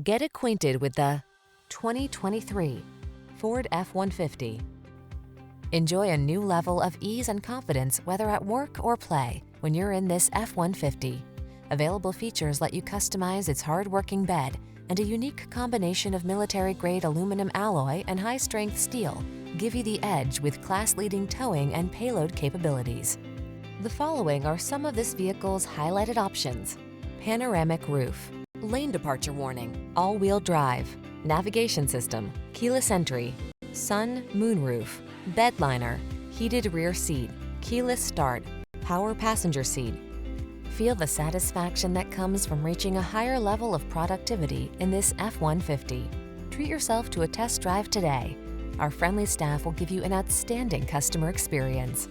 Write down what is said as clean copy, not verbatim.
Get acquainted with the 2023 Ford F-150. Enjoy a new level of ease and confidence whether at work or play when you're in this F-150. Available features let you customize its hard-working bed, and a unique combination of military-grade aluminum alloy and high-strength steel give you the edge with class-leading towing and payload capabilities. The following are some of this vehicle's highlighted options: panoramic roof, lane departure warning, all-wheel drive, navigation system, keyless entry, sun, moonroof, bed liner, heated rear seat, keyless start, power passenger seat. Feel the satisfaction that comes from reaching a higher level of productivity in this F-150. Treat yourself to a test drive today. Our friendly staff will give you an outstanding customer experience.